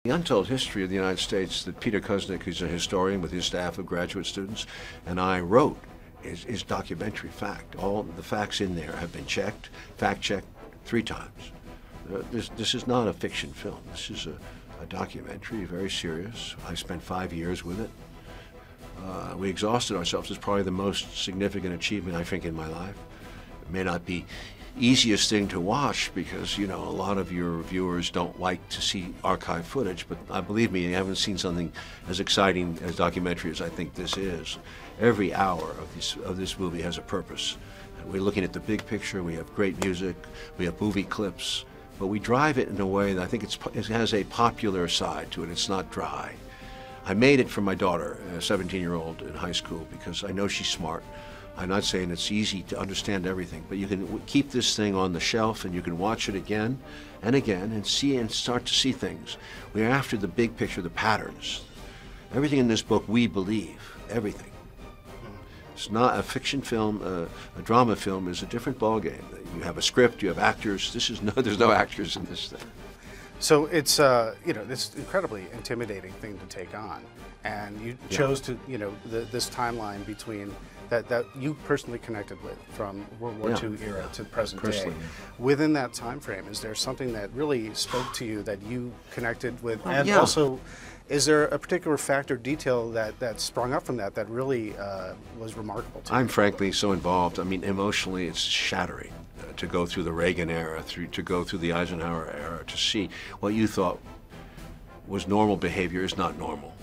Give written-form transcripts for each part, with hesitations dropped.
The Untold History of the United States that Peter Kuznick, who's a historian with his staff of graduate students, and I wrote is documentary fact. All the facts in there have been checked, fact-checked 3 times. This is not a fiction film. This is a documentary, very serious. I spent 5 years with it. We exhausted ourselves. It's probably the most significant achievement, I think, in my life. It may not be easiest thing to watch because, you know, a lot of your viewers don't like to see archive footage, but believe me, you haven't seen something as exciting as documentary as I think this is. Every hour of this movie has a purpose. We're looking at the big picture. We have great music. We have movie clips, but we drive it in a way that I think it has a popular side to it. It's not dry. I made it for my daughter, a 17-year-old in high school, because I know she's smart. I'm not saying it's easy to understand everything, but you can keep this thing on the shelf and you can watch it again and again and see and start to see things. We're after the big picture, the patterns. Everything in this book we believe, everything. It's not a fiction film. A drama film is a different ballgame. You have a script, you have actors. There's no actors in this thing. So it's you know, this incredibly intimidating thing to take on, and you chose to, you know, this timeline between that you personally connected with from World War II era to present day. Within that time frame, is there something that really spoke to you that you connected with, and also is there a particular fact or detail that sprung up from that really was remarkable to you? I'm frankly so involved. I mean, emotionally, it's shattering. To go through the Reagan era, to go through the Eisenhower era, to see what you thought was normal behavior is not normal.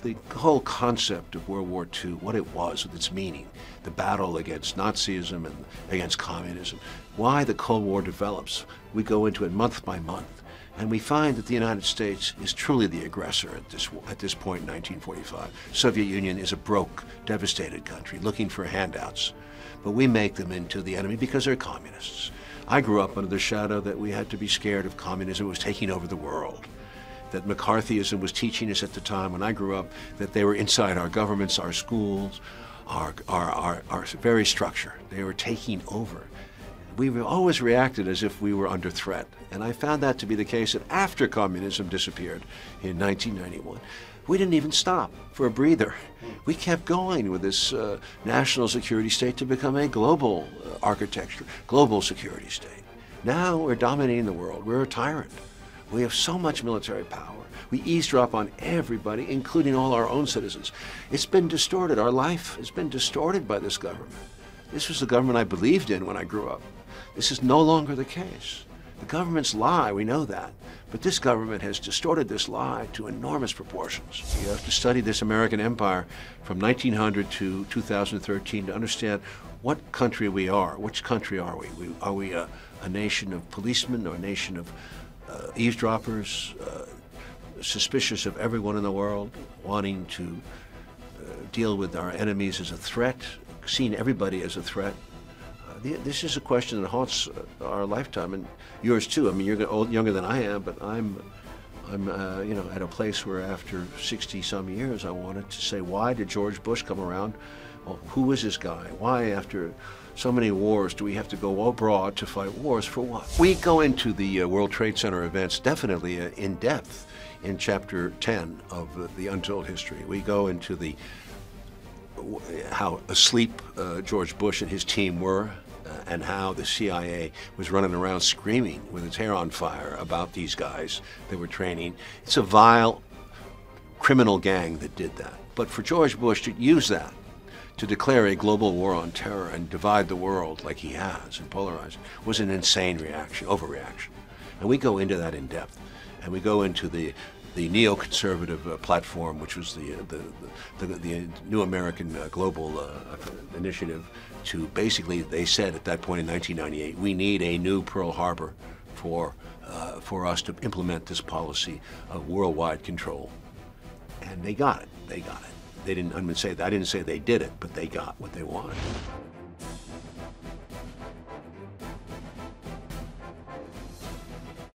The whole concept of World War II, what it was with its meaning, the battle against Nazism and against communism, why the Cold War develops, we go into it month by month, and we find that the United States is truly the aggressor at this point in 1945. Soviet Union is a broke, devastated country looking for handouts. But we make them into the enemy because they're communists. I grew up under the shadow that we had to be scared of communism. It was taking over the world. That McCarthyism was teaching us at the time when I grew up that they were inside our governments, our schools, our very structure. They were taking over. We always reacted as if we were under threat. And I found that to be the case that after communism disappeared in 1991, we didn't even stop for a breather. We kept going with this national security state to become a global architecture, global security state. Now we're dominating the world. We're a tyrant. We have so much military power. We eavesdrop on everybody, including all our own citizens. It's been distorted. Our life has been distorted by this government. This was the government I believed in when I grew up. This is no longer the case. The governments lie, we know that, but this government has distorted this lie to enormous proportions. You have to study this American empire from 1900 to 2013 to understand what country we are. Which country are we? Are we a nation of policemen or a nation of eavesdroppers, suspicious of everyone in the world, wanting to deal with our enemies as a threat, seeing everybody as a threat? This is a question that haunts our lifetime, and yours too. I mean, you're younger than I am, but I'm you know, at a place where after 60-some years, I wanted to say, why did George Bush come around? Well, who is this guy? Why, after so many wars, do we have to go abroad to fight wars for what? We go into the World Trade Center events definitely in depth in Chapter 10 of the Untold History. We go into how asleep George Bush and his team were, and how the CIA was running around screaming with its hair on fire about these guys they were training. It's a vile criminal gang that did that. But for George Bush to use that to declare a global war on terror and divide the world like he has and polarize it was an insane reaction, overreaction. And we go into that in depth. And we go into the neoconservative platform, which was the New American Global Initiative, to basically, they said at that point in 1998, we need a new Pearl Harbor for us to implement this policy of worldwide control. And they got it. They got it. They didn't. I didn't say they did it, but they got what they wanted.